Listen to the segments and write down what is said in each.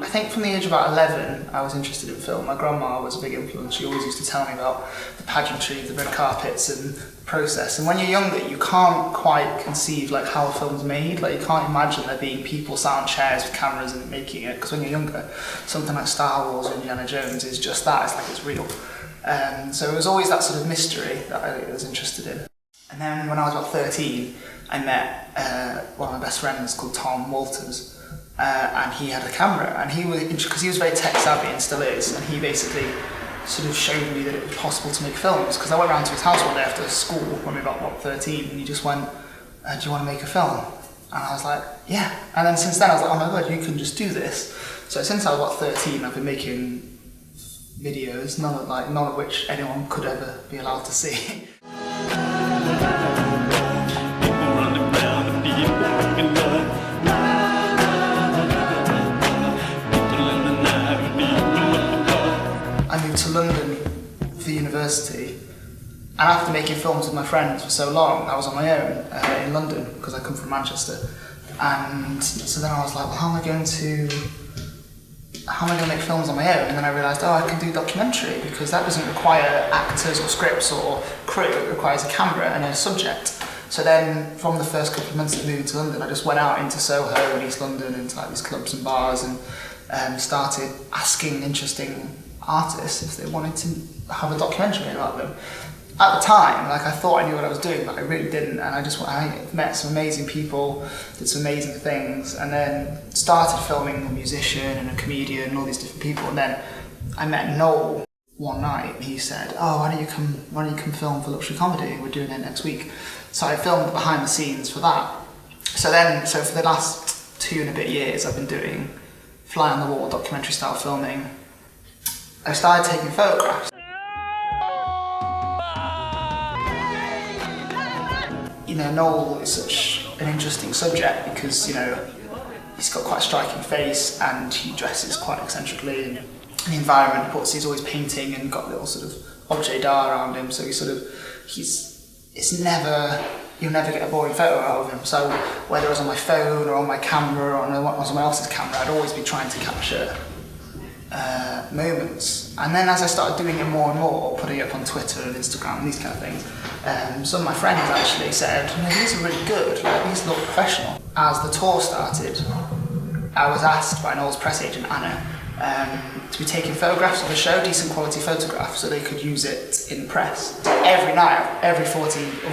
think from the age of about 11, I was interested in film. My grandma was a big influence. She always used to tell me about the pageantry, the red carpets and the process. And when you're younger, you can't quite conceive like how a film's made. Like you can't imagine there being people sat on chairs with cameras and making it. Because when you're younger, something like Star Wars or Indiana Jones is just that. It's like it's real. So it was always that sort of mystery that I was interested in. And then when I was about 13, I met one of my best friends called Tom Walters. And he had a camera, and because he was very tech savvy and still is, and he basically sort of showed me that it was possible to make films. Because I went round to his house one day after school when we were about 13, and he just went, "Do you want to make a film?" And I was like, "Yeah." And then since then I was like, "Oh my god, you can just do this." So since I was about 13, I've been making videos, none of which anyone could ever be allowed to see. I moved to London for university, and after making films with my friends for so long, I was on my own in London because I come from Manchester. And so then I was like, well, how am I going to make films on my own? And then I realised, I can do documentary because that doesn't require actors or scripts or crew, it requires a camera and a subject. So then, from the first couple of months of moving to London, I just went out into Soho and East London, into like these clubs and bars, and started asking interesting artists if they wanted to have a documentary about them. At the time, like I thought I knew what I was doing, but I really didn't. And I met some amazing people, did some amazing things, and then started filming a musician and a comedian and all these different people. And then I met Noel one night, and he said, "Oh, why don't you come film for Luxury Comedy? We're doing it next week." So I filmed behind the scenes for that. So for the last 2 and a bit years, I've been doing fly on the wall documentary style filming. I started taking photographs. You know, Noel is such an interesting subject because, you know, he's got quite a striking face and he dresses quite eccentrically, and the environment he's always painting and got little sort of objet d'art around him, so you'll never get a boring photo out of him. So whether it was on my phone or on my camera or on someone else's camera, I'd always be trying to capture moments. And then as I started doing it more and more, putting it up on Twitter and Instagram and these kind of things, some of my friends actually said, "You know, these are really good, like, these look professional." As the tour started, I was asked by Noel's press agent, Anna, to be taking photographs of the show, decent quality photographs, so they could use it in press. So every night, of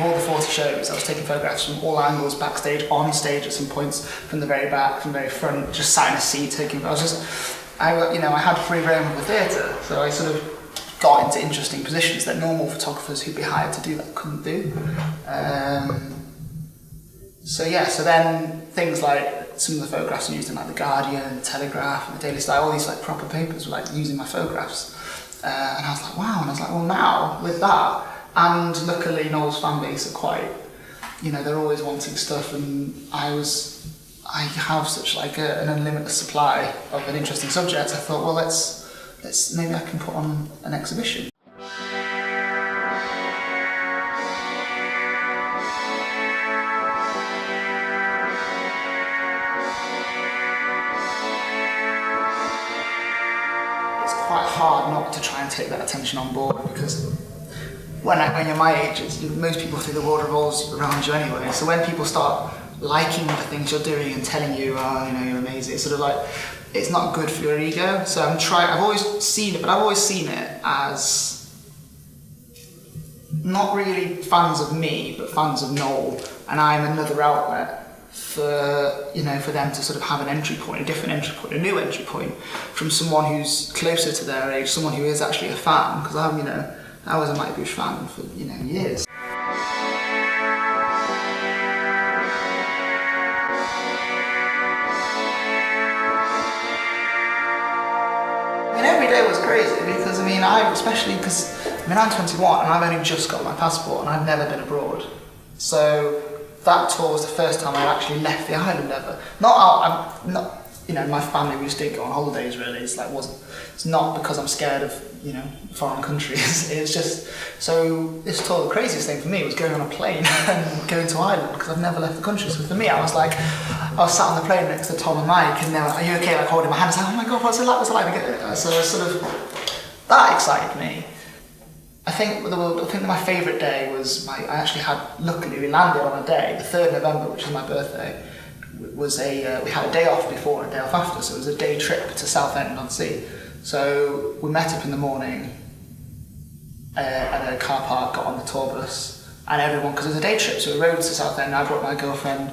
all the 40 shows, I was taking photographs from all angles, backstage, on stage at some points, from the very back, from the very front, just sat in a seat taking photos. I had free rein of the theatre, so I sort of got into interesting positions that normal photographers who'd be hired to do that couldn't do. So then things like some of the photographs I used in like The Guardian, The Telegraph, and The Daily Star, all these like proper papers were like using my photographs. And I was like, wow, and I was like, well now, with that, and luckily Noel's fan base are quite, you know, they're always wanting stuff, and I have such like an unlimited supply of an interesting subject. I thought, well, let's maybe I can put on an exhibition. It's quite hard not to try and take that attention on board, because when you're my age, most people think the world revolves around you anyway. So when people start liking the things you're doing and telling you, oh, you know, you're amazing, it's sort of like, it's not good for your ego. So I've always seen it as not really fans of me, but fans of Noel, and I'm another outlet for them to sort of have an entry point, a different entry point, a new entry point from someone who's closer to their age, someone who is actually a fan, because I was a Mighty Boosh fan for, years. Every day was crazy because especially because I'm 21 and I've only just got my passport and I've never been abroad. So that tour was the first time I actually left the island ever. you know, my family, we just didn't go on holidays really. It's like, it's not because I'm scared of, you know, foreign countries. It's just, so this tour, the craziest thing for me was going on a plane and going to Ireland, because I've never left the country. So for me, I was sat on the plane next to Tom and Mike, and they were like, "Are you okay?" Like holding my hand, I was like, "Oh my God, what's it like? What's it like?" So sort of, that excited me. I think my favourite day was luckily we landed on a day, the 3rd November, which is my birthday. We had a day off before and a day off after, so it was a day trip to Southend-on-Sea. So we met up in the morning at a car park, got on the tour bus, and everyone, because it was a day trip, so we rode to Southend. I brought my girlfriend,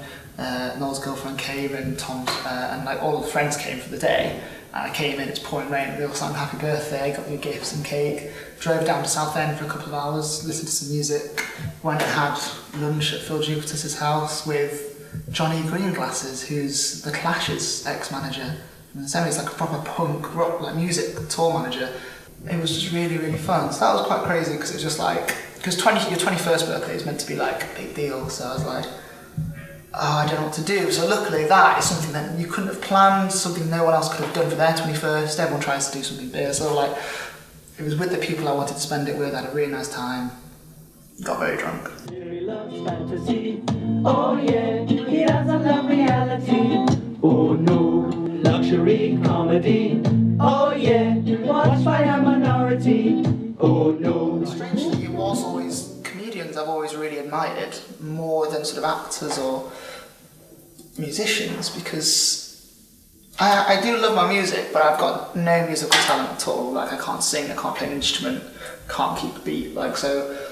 Noel's girlfriend came, and Tom's, and like all the friends came for the day. And I came in, it's pouring rain, we all sang happy birthday, got me gifts and cake, drove down to Southend for a couple of hours, listened to some music, went and had lunch at Phil Jupiter's house with Johnny Greenglasses, who's the Clash's ex-manager. And so he's like a proper punk rock, like music tour manager. It was just really, really fun. So that was quite crazy, because it's just like, because your 21st birthday is meant to be like a big deal. So I was like, oh, I don't know what to do. So luckily that is something that you couldn't have planned, something no one else could have done for their 21st. Everyone tries to do something big. So like, it was with the people I wanted to spend it with. I had a really nice time. Got very drunk. He loves fantasy. Oh yeah, he doesn't love reality. Oh no, luxury comedy. Oh yeah, watched by a minority. Oh no. Strangely, it was always comedians I've always really admired, more than sort of actors or musicians, because I do love my music, but I've got no musical talent at all. Like, I can't sing, I can't play an instrument, can't keep a beat, like, so.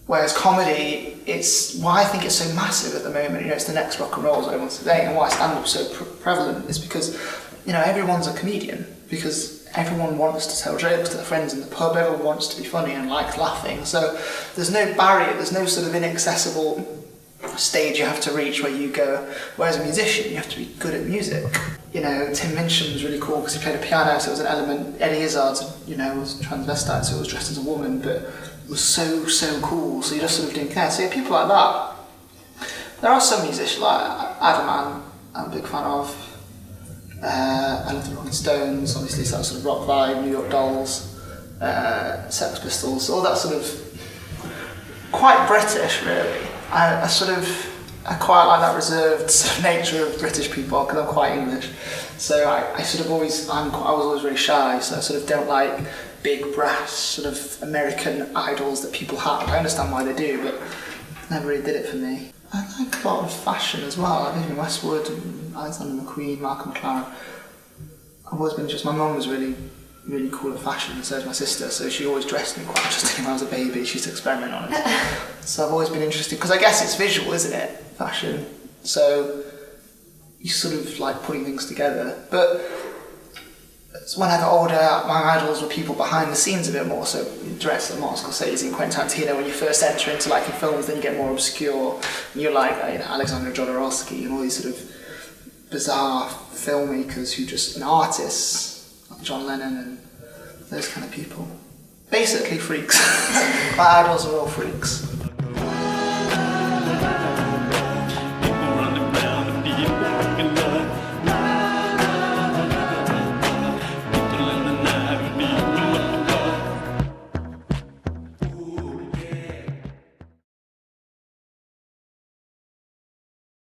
Whereas comedy, it's why I think it's so massive at the moment. You know, it's the next rock and roll, as everyone's saying, and why stand-up's so prevalent is because, you know, everyone's a comedian, because everyone wants to tell jokes to their friends in the pub, everyone wants to be funny and likes laughing. So there's no barrier, there's no sort of inaccessible stage you have to reach where you go. Whereas a musician, you have to be good at music. You know, Tim Minchin was really cool because he played a piano, so it was an element. Eddie Izzard, you know, was transvestite, so it was dressed as a woman, but was so cool, so you just sort of didn't care. So yeah, people like that. There are some musicians, like Adam, I'm a big fan of. I love the Rolling Stones, obviously, so that sort of rock vibe, New York Dolls, Sex Pistols, all that sort of quite British, really. I quite like that reserved sort of nature of British people, because I'm quite English. So I was always really shy, so I sort of don't like big brass sort of American idols that people have. I understand why they do, but never really did it for me. I like a lot of fashion as well. I live in Westwood, and Alexander McQueen, Malcolm McLaren. I've always been my mum was really cool at fashion, and so is my sister, so she always dressed me quite interesting when I was a baby. She used to experiment on it. So I've always been interested, because I guess it's visual, isn't it? Fashion. So you sort of like putting things together. But when I got older, my idols were people behind the scenes a bit more, so directors like Martin Scorsese and Quentin Tarantino. When you first enter into liking films, then you get more obscure, and you're like, you know, Alexander Jodorowsky and all these sort of bizarre filmmakers who just, and artists, like John Lennon and those kind of people. Basically freaks. My idols are all freaks.